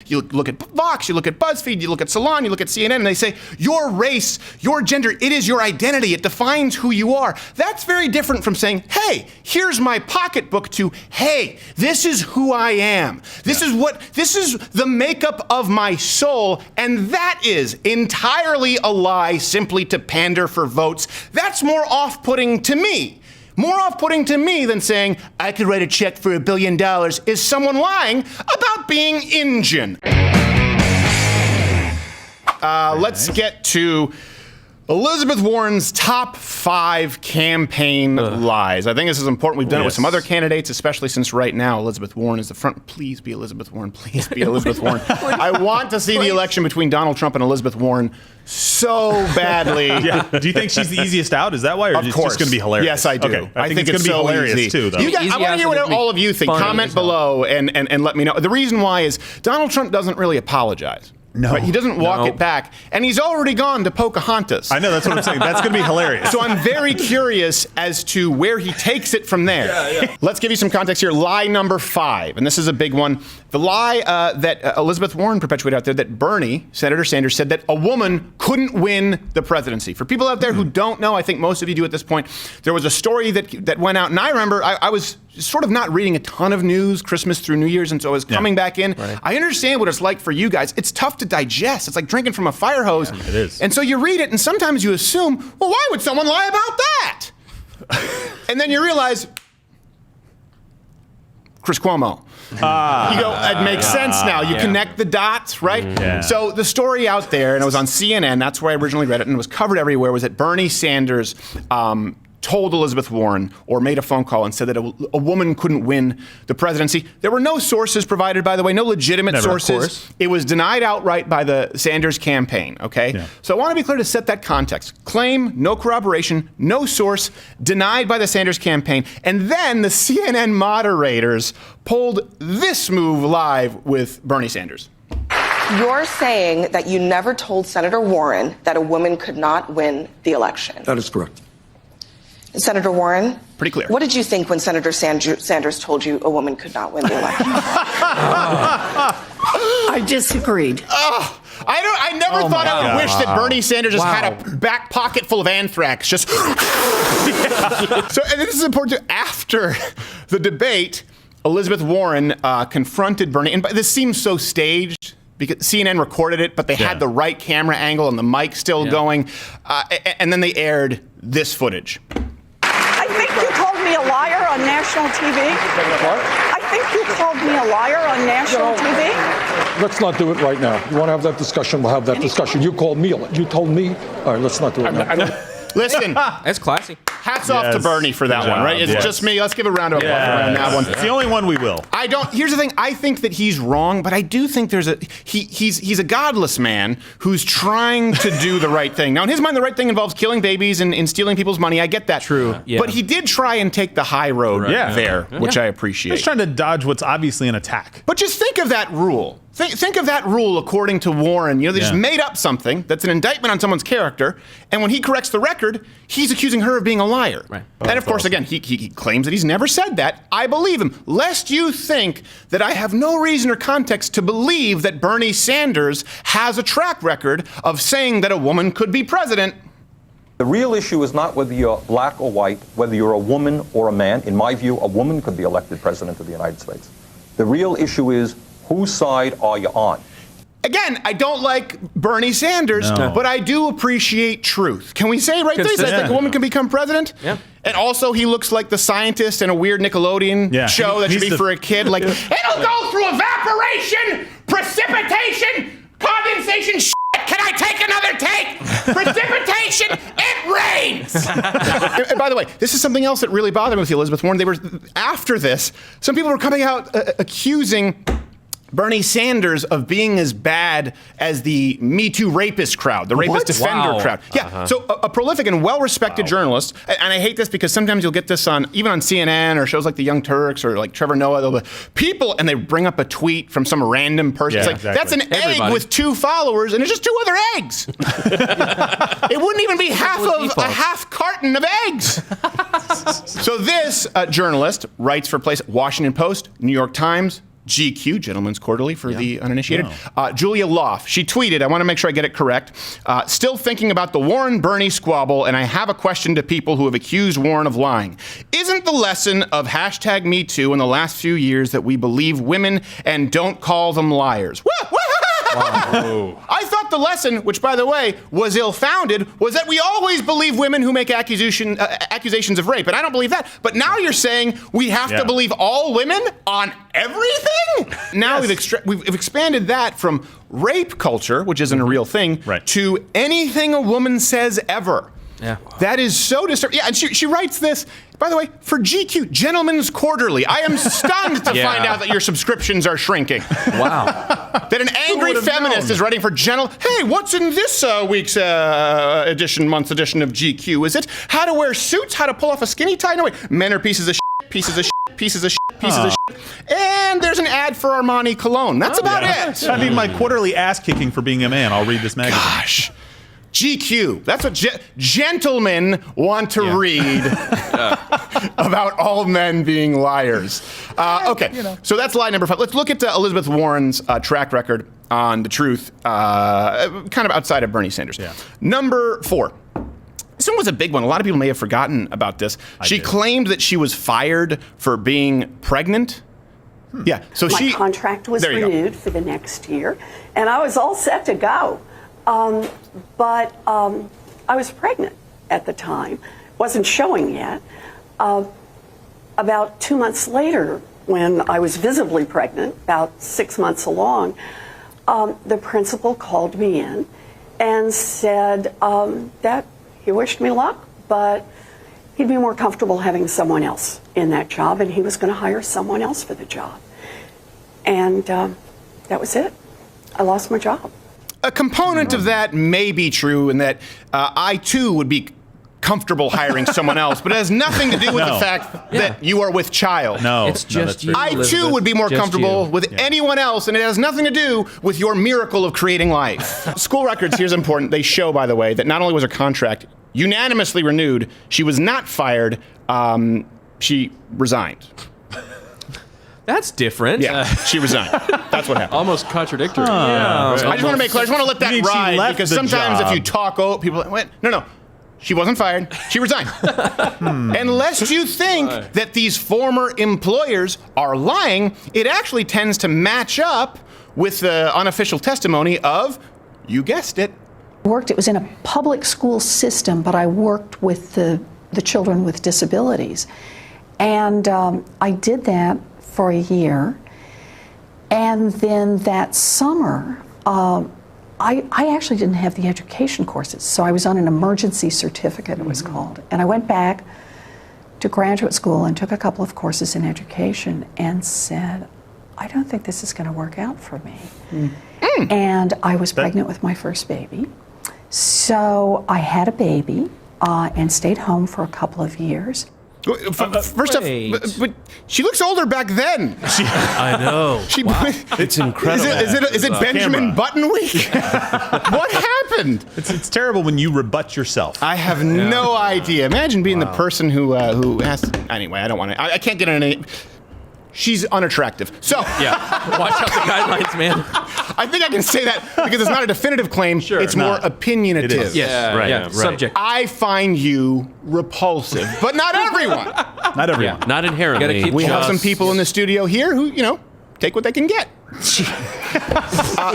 You look at Vox, you look at BuzzFeed, you look at Salon, you look at CNN, and they say, your race, your gender, it is your identity. It defines who you are. That's very different from saying, hey, here's my pocketbook, to, hey, this is who I am. This is the makeup of my soul, and that is entirely a lie simply to pander for votes. That's more off-putting to me. More off-putting to me than saying, I could write a check for $1 billion, is someone lying about being Injun. Let's get to Elizabeth Warren's top 5 campaign lies. I think this is important. We've done it with some other candidates, especially since right now Elizabeth Warren is the front. Please be Elizabeth Warren. Please be Elizabeth Warren. I want to see the election between Donald Trump and Elizabeth Warren so badly. Do you think she's the easiest out? Is that why? Or is it just going to be hilarious? Yes, I do. Okay. I think it's going to be so hilarious easy. too, though. I want to hear what all of you think. Comment below and let me know. The reason why is Donald Trump doesn't really apologize. No. Right? He doesn't walk it back. And he's already gone to Pocahontas. I know, that's what I'm saying. That's going to be hilarious. So I'm very curious as to where he takes it from there. Let's give you some context here. Lie number 5, and this is a big one. The lie that Elizabeth Warren perpetuated out there, that Bernie, Senator Sanders, said that a woman couldn't win the presidency. For people out there who don't know, I think most of you do at this point, there was a story that went out, and I remember I was sort of not reading a ton of news Christmas through New Year's, and so I was coming back in. Right. I understand what it's like for you guys. It's tough to digest. It's like drinking from a fire hose. Yeah, it is. And so you read it, and sometimes you assume, well, why would someone lie about that? And then you realize, Chris Cuomo. You go, it makes sense now. You connect the dots, right? Yeah. So the story out there, and it was on CNN, that's where I originally read it, and it was covered everywhere, was that Bernie Sanders told Elizabeth Warren, or made a phone call and said that a woman couldn't win the presidency. There were no sources provided, by the way, no legitimate sources. It was denied outright by the Sanders campaign, okay? Yeah. So I want to be clear to set that context. Claim, no corroboration, no source, denied by the Sanders campaign. And then the CNN moderators pulled this move live with Bernie Sanders. You're saying that you never told Senator Warren that a woman could not win the election. That is correct. Senator Warren? Pretty clear. What did you think when Senator Sanders told you a woman could not win the election? I disagreed. I never thought I would wish that Bernie Sanders just had a back pocket full of anthrax. Just So, and this is important too. After the debate, Elizabeth Warren confronted Bernie, and this seems so staged, because CNN recorded it, but they had the right camera angle and the mic still going, and then they aired this footage. I think you called me a liar on national TV. What? I think you called me a liar on national TV. Let's not do it right now. You want to have that discussion, we'll have that discussion. You called me, you told me. All right, let's not do it now. Listen, that's classy. Hats off to Bernie for that one, right? It's just me. Let's give a round of applause around that one. It's the only one we will. Here's the thing. I think that he's wrong, but I do think he's a godless man who's trying to do the right thing. Now, in his mind, the right thing involves killing babies and stealing people's money. I get that. True. Yeah. But he did try and take the high road there, which I appreciate. He's trying to dodge what's obviously an attack. But just think of that rule. Think of that rule according to Warren. They just made up something that's an indictment on someone's character, and when he corrects the record, he's accusing her of being a liar. Right. And of course, again, he claims that he's never said that. I believe him, lest you think that I have no reason or context to believe that Bernie Sanders has a track record of saying that a woman could be president. The real issue is not whether you're black or white, whether you're a woman or a man. In my view, a woman could be elected president of the United States. The real issue is, whose side are you on? Again, I don't like Bernie Sanders, but I do appreciate truth. Can we say right there, he says that a woman can become president? Yeah. And also, he looks like the scientist in a weird Nickelodeon show that should be for a kid. Like, it'll go through evaporation, precipitation, condensation, shit. Can I take another take? Precipitation, it rains. And by the way, this is something else that really bothered me with Elizabeth Warren. After this, some people were coming out accusing Bernie Sanders of being as bad as the Me Too rapist crowd, the rapist defender crowd. Yeah, so a prolific and well-respected journalist, and I hate this because sometimes you'll get this even on CNN or shows like The Young Turks or like Trevor Noah, they'll be, people, and they bring up a tweet from some random person. It's like, that's an egg with 2 followers, and it's just 2 other eggs. It wouldn't even be half of a half carton of eggs. So this journalist writes for Washington Post, New York Times, GQ, Gentleman's Quarterly for the uninitiated. Julia Loff, she tweeted, I want to make sure I get it correct, still thinking about the Warren-Bernie squabble, and I have a question to people who have accused Warren of lying. Isn't the lesson of #MeToo in the last few years that we believe women and don't call them liars? Wow. I thought the lesson, which by the way was ill-founded, was that we always believe women who make accusations of rape, and I don't believe that. But now you're saying we have to believe all women on everything? Now we've expanded that from rape culture, which isn't a real thing, to anything a woman says ever. Yeah. That is so disturbing. Yeah, and she writes this, by the way, for GQ, Gentleman's Quarterly. I am stunned to find out that your subscriptions are shrinking. Wow. That an angry feminist is writing for Hey, what's in this week's month's edition of GQ? Is it how to wear suits, how to pull off a skinny tie? No, wait. Men are pieces of shit, pieces of shit, pieces of shit, pieces of shit. And there's an ad for Armani cologne. That's about it. I need my quarterly ass kicking for being a man. I'll read this magazine. Gosh. GQ. That's what gentlemen want to read about all men being liars. Okay, so that's lie number 5. Let's look at Elizabeth Warren's track record on the truth, kind of outside of Bernie Sanders. Yeah. Number 4. This one was a big one. A lot of people may have forgotten about this. She claimed that she was fired for being pregnant. Yeah, so my contract was renewed for the next year, and I was all set to go. But I was pregnant at the time, wasn't showing yet. About 2 months later, when I was visibly pregnant, about 6 months along, the principal called me in and said that he wished me luck, but he'd be more comfortable having someone else in that job, and he was going to hire someone else for the job. And that was it. I lost my job. A component of that may be true in that I, too, would be comfortable hiring someone else, but it has nothing to do with the fact that you are with child. No, it's just you, I, too, would be more comfortable with anyone else, and it has nothing to do with your miracle of creating life. School records, here's important. They show, by the way, that not only was her contract unanimously renewed, she was not fired, she resigned. That's different. Yeah, she resigned. That's what happened. Almost contradictory. I just want to make clear. I just want to let that ride because sometimes if you talk, people are like, no. She wasn't fired. She resigned. Unless you think that these former employers are lying, it actually tends to match up with the unofficial testimony of, you guessed it. It was in a public school system, but I worked with the children with disabilities. And I did that for a year, and then that summer, I actually didn't have the education courses, so I was on an emergency certificate, it was called, and I went back to graduate school and took a couple of courses in education and said, I don't think this is going to work out for me. And I was pregnant with my first baby, so I had a baby and stayed home for a couple of years. First off, but she looks older back then. I know. It's incredible. Is it Benjamin Button week? What happened? It's terrible when you rebut yourself. I have no idea. Imagine being the person who has to, anyway, I don't want to. I can't get into any. She's unattractive. So watch out the guidelines, man. I think I can say that because it's not a definitive claim. Sure, it's more opinionative. It is. Yes, right. Subject. I find you repulsive, but not everyone. Not everyone. Not inherently. We have some people in the studio here who, take what they can get.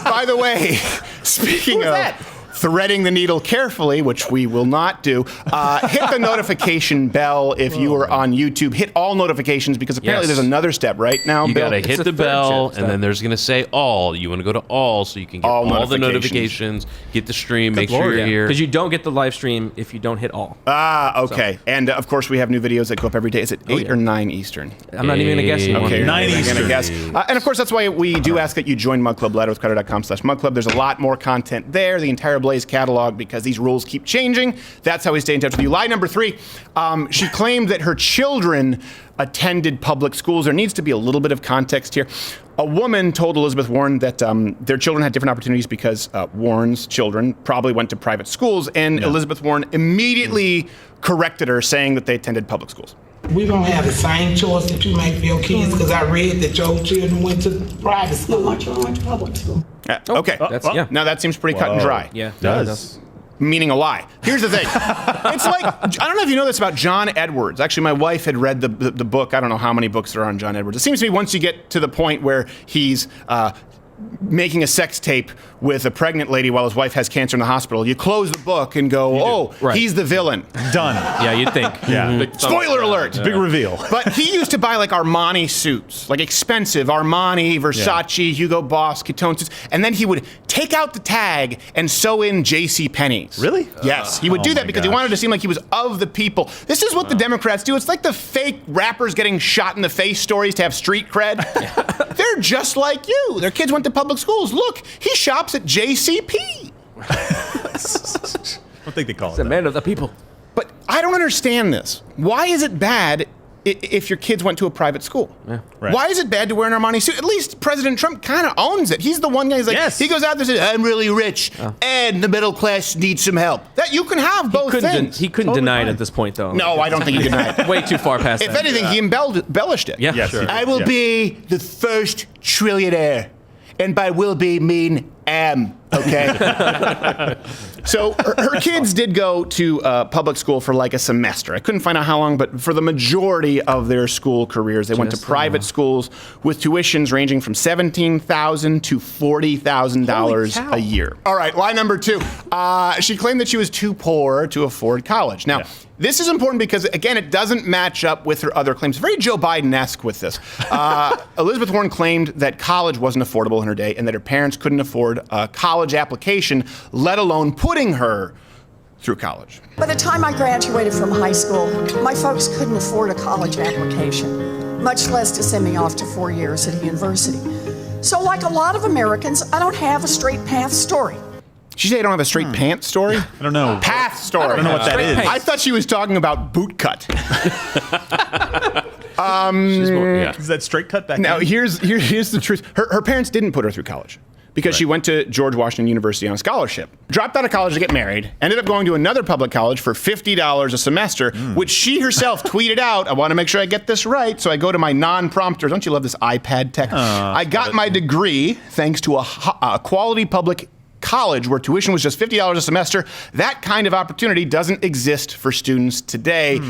By the way, speaking of threading the needle carefully, which we will not do, hit the notification bell if you are on YouTube. Hit all notifications because apparently there's another step right now. You Bill. got to hit the bell, and then there's going to say all. You want to go to all so you can get all the notifications, get the stream, make sure you're here. Because you don't get the live stream if you don't hit all. Okay. So. And of course, we have new videos that go up every day. Is it 8 or 9 Eastern? I'm not even going to guess anymore. Okay, 9 Eastern. Guess. And of course, that's why we do ask that you join Mug Club, ladderwithcrowder.com/mugclub. There's a lot more content there. The entire Blaze catalog, because these rules keep changing. That's how we stay in touch with you. Lie number 3, she claimed that her children attended public schools. There needs to be a little bit of context here. A woman told Elizabeth Warren that their children had different opportunities because Warren's children probably went to private schools, and Elizabeth Warren immediately corrected her, saying that they attended public schools. We don't have the same choice that you make for your kids because I read that your children went to private school. My children went to public school. Okay. Now that seems pretty cut and dry. Yeah, it does. Meaning a lie. Here's the thing. It's like, I don't know if you know this about John Edwards. Actually, my wife had read the book. I don't know how many books there are on John Edwards. It seems to me once you get to the point where he's making a sex tape with a pregnant lady while his wife has cancer in the hospital, you close the book and go, he's the villain. Done. Yeah, you'd think. Yeah. Spoiler alert. Big reveal. But he used to buy like Armani suits, like expensive Armani, Versace, Hugo Boss, Catone suits, and then he would take out the tag and sew in J.C. Penney's. Really? Yes, he would do that because he wanted to seem like he was of the people. This is what the Democrats do. It's like the fake rappers getting shot in the face stories to have street cred. They're just like you. Their kids went to public schools. Look, he shops at JCP. I don't think they call it He's a man of the people. But I don't understand this. Why is it bad if your kids went to a private school? Yeah. Right. Why is it bad to wear an Armani suit? At least President Trump kind of owns it. He's the one guy who's like, he goes out there and says, I'm really rich and the middle class needs some help. That you can have both things. He couldn't deny it at this point, though. No, I don't think he denied it. Way too far past If that. anything, he embellished it. Yeah, Yes, sure. I will be the first trillionaire. And by will be mean am, okay? So her kids did go to public school for like a semester. I couldn't find out how long, but for the majority of their school careers, they went to private schools with tuitions ranging from $17,000 to $40,000 a year. All right, lie number 2. She claimed that she was too poor to afford college. Now, this is important because, again, it doesn't match up with her other claims. Very Joe Biden-esque with this. Elizabeth Warren claimed that college wasn't affordable in her day and that her parents couldn't afford a college application, let alone putting her through college. By the time I graduated from high school, my folks couldn't afford a college application, much less to send me off to 4 years at a university. So like a lot of Americans, I don't have a straight path story. She said I don't have a straight pants story? I don't know. Path story. I don't know what that is. I thought she was talking about boot cut. Is that straight cut back Now, then? here's the truth. Her parents didn't put her through college because she went to George Washington University on a scholarship. Dropped out of college to get married, ended up going to another public college for $50 a semester, which she herself tweeted out, I want to make sure I get this right, so I go to my non-prompter. Don't you love this iPad tech? I got my degree thanks to a quality public college where tuition was just $50 a semester. That kind of opportunity doesn't exist for students today.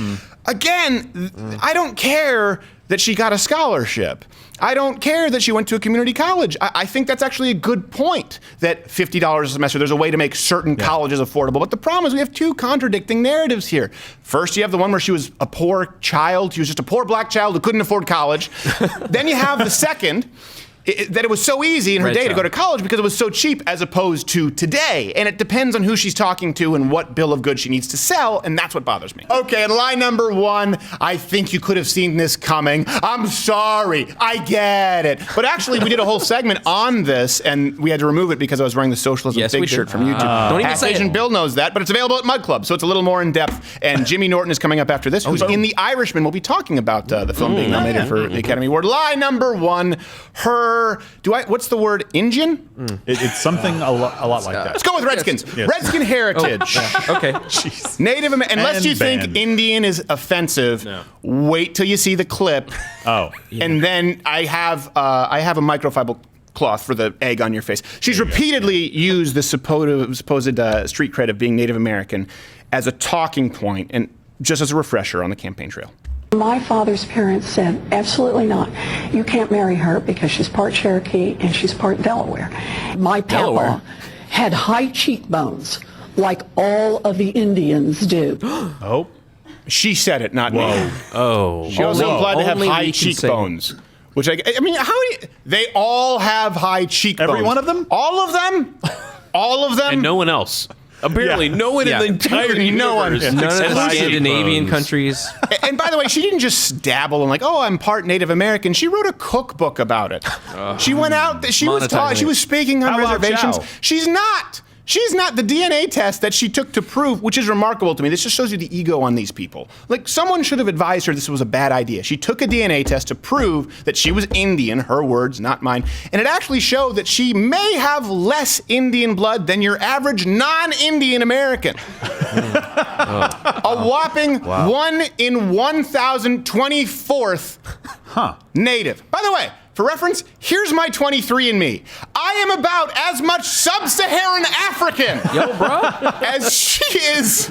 Again, I don't care that she got a scholarship. I don't care that she went to a community college. I think that's actually a good point, that $50 a semester, there's a way to make certain colleges affordable. But the problem is we have two contradicting narratives here. First, you have the one where she was a poor child. She was just a poor black child who couldn't afford college. Then you have the second, that it was so easy in her day to go to college because it was so cheap as opposed to today. And it depends on who she's talking to and what bill of goods she needs to sell, and that's what bothers me. Okay, and lie number 1, I think you could have seen this coming. I'm sorry, I get it. But actually, we did a whole segment on this, and we had to remove it because I was wearing the Socialism Big shirt from YouTube. Don't even say Asian Bill knows that, but it's available at Mud Club, so it's a little more in-depth. And Jimmy Norton is coming up after this, who's in The Irishman. We'll be talking about the film being nominated for the Academy Award. Lie number 1, what's the word, Indian? It's something a lot like that. Let's go with Redskins. Yes. Redskin heritage. Okay. Native American. Unless you think Indian is offensive, wait till you see the clip. And then I have a microfiber cloth for the egg on your face. She's repeatedly used the supposed street cred of being Native American as a talking point and just as a refresher on the campaign trail. My father's parents said, absolutely not. You can't marry her because she's part Cherokee and she's part Delaware. My papa had high cheekbones like all of the Indians do. She said it, not me. She also implied to have high cheekbones. Which I mean, they all have high cheekbones. Every one of them? All of them? All of them? And no one else. Apparently, no one in the entire universe. None of the Scandinavian countries. And by the way, she didn't just dabble and I'm part Native American. She wrote a cookbook about it. She went out. She was speaking on reservations. She's not. She's not the DNA test that she took to prove, which is remarkable to me. This just shows you the ego on these people. Like, someone should have advised her this was a bad idea. She took a DNA test to prove that she was Indian, her words, not mine, and it actually showed that she may have less Indian blood than your average non-Indian American. A whopping 1 in 1,024th native. By the way, for reference, here's my 23andMe. I am about as much sub-Saharan African as she is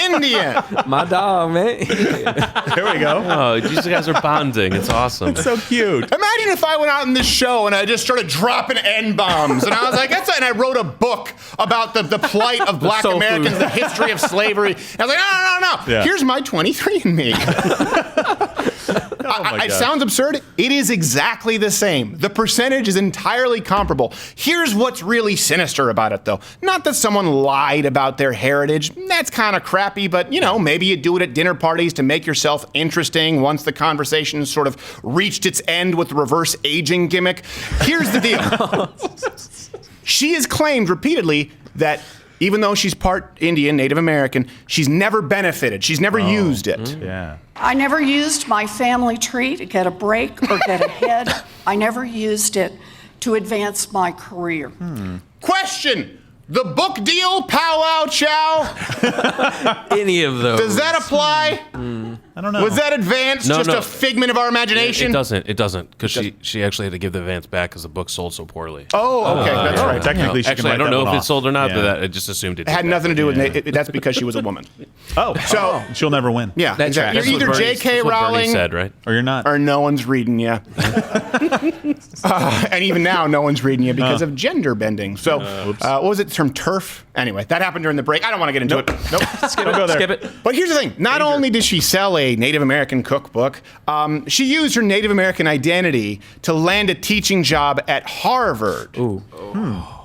Indian. My dog, man. There we go. Oh, these guys are bonding. It's awesome. It's so cute. Imagine if I went out in this show and I just started dropping N-bombs, and I was like, that's it. And I wrote a book about the plight of black Americans, the history of slavery. And I was like, no. Yeah. Here's my 23andMe. It sounds absurd. It is exactly the same. The percentage is entirely comparable. Here's what's really sinister about it, though. Not that someone lied about their heritage. That's kind of crappy, but, maybe you do it at dinner parties to make yourself interesting once the conversation sort of reached its end with the reverse aging gimmick. Here's the deal. She has claimed repeatedly that even though she's part Indian, Native American, she's never benefited. She's never used it. Yeah. I never used my family tree to get a break or get ahead. I never used it to advance my career. Question. The book deal, powwow chow? Any of those. Does that apply? I don't know. Was that advance just a figment of our imagination? It doesn't, because she actually had to give the advance back because the book sold so poorly. Oh, okay, that's right. Technically, she actually, I don't know if it sold or not, but I just assumed it. It had nothing to do with it. That's because she was a woman. So she'll never win. Yeah, That's exactly. right. You're either J.K. Rowling said, right? Or you're not. or no one's reading you. And even now, no one's reading you because of gender bending. So, what was it? The term TERF? Anyway, that happened during the break. I don't want to get into it. Nope. Skip it. Skip it. But here's the thing. Not only did she sell a Native American cookbook, she used her Native American identity to land a teaching job at Harvard. Ooh.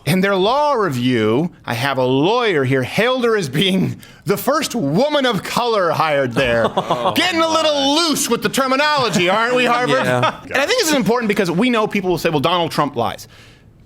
In their law review, I have a lawyer here, hailed her as being the first woman of color hired there. Getting a little loose with the terminology, aren't we, Harvard? Yeah. And I think this is important because we know people will say, well, Donald Trump lies.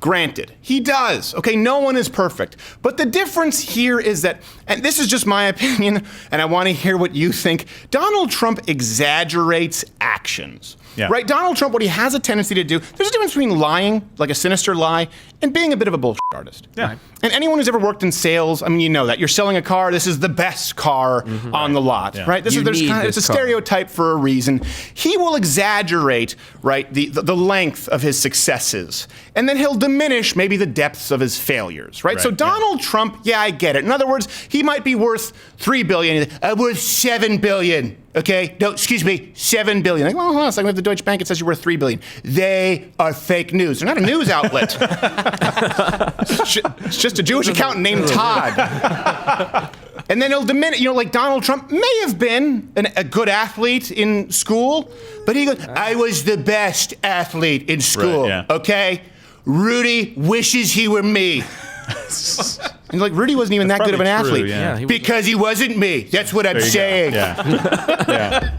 Granted, he does. Okay, no one is perfect. But the difference here is that, and this is just my opinion, and I want to hear what you think, Donald Trump exaggerates actions. Yeah. Right? Donald Trump, what he has a tendency to do, there's a difference between lying, like a sinister lie, and being a bit of a bullshit artist. Yeah. And anyone who's ever worked in sales, I mean, you know that. You're selling a car, this is the best car on the lot, right? It's a stereotype for a reason. He will exaggerate, right, the length of his successes. And then he'll diminish maybe the depths of his failures, right? So Donald Trump, yeah, I get it. In other words, he might be worth $3 billion. Worth $7 billion. Okay, no, excuse me, $7 billion. Like, well, hold on a second, we have the Deutsche Bank, it says you're worth $3 billion. They are fake news. They're not a news outlet. It's just a Jewish accountant named Todd. And then he'll diminish, like Donald Trump may have been a good athlete in school, but he goes, I was the best athlete in school, okay? Rudy wishes he were me. And like, Rudy wasn't even that good of an athlete. Because he wasn't me. That's what I'm saying.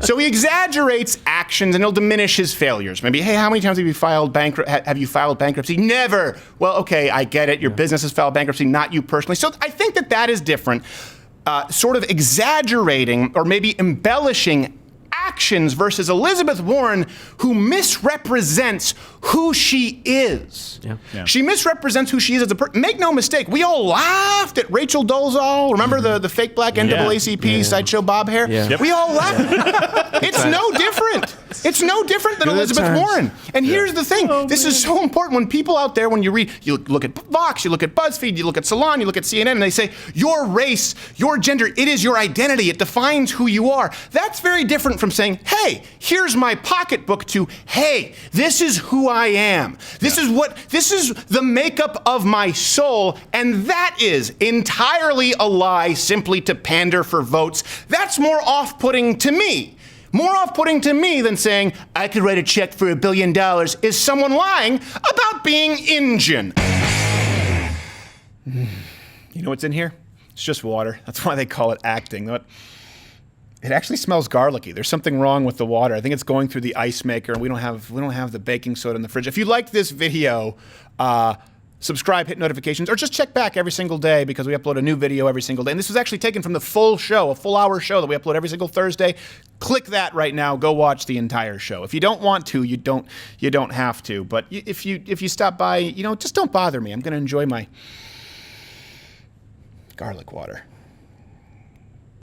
So he exaggerates actions and he'll diminish his failures. Maybe, hey, how many times have you filed bankruptcy? Never. Well, okay, I get it. Your business has filed bankruptcy, not you personally. So I think that is different. Sort of exaggerating or maybe embellishing actions versus Elizabeth Warren, who misrepresents who she is. She misrepresents who she is as a person. Make no mistake, we all laughed at Rachel Dolezal. Remember the fake black NAACP sideshow bob hair? We all laughed. It's no different. It's no different than Elizabeth Warren. And here's the thing. This is so important. When people out there, when you read, you look at Vox, you look at BuzzFeed, you look at Salon, you look at CNN, and they say, your race, your gender, it is your identity. It defines who you are. That's very different from saying, hey, here's my pocketbook, to, hey, this is who I am. This is the makeup of my soul, and that is entirely a lie simply to pander for votes. That's more off-putting to me. More off-putting to me than saying, I could write a check for $1 billion, is someone lying about being Indian. You know what's in here? It's just water. That's why they call it acting. It actually smells garlicky. There's something wrong with the water. I think it's going through the ice maker, and we don't have the baking soda in the fridge. If you liked this video, subscribe, hit notifications, or just check back every single day because we upload a new video every single day. And this was actually taken from the full show, a full hour show that we upload every single Thursday. Click that right now. Go watch the entire show. If you don't want to, you don't have to. But if you stop by, just don't bother me. I'm going to enjoy my garlic water.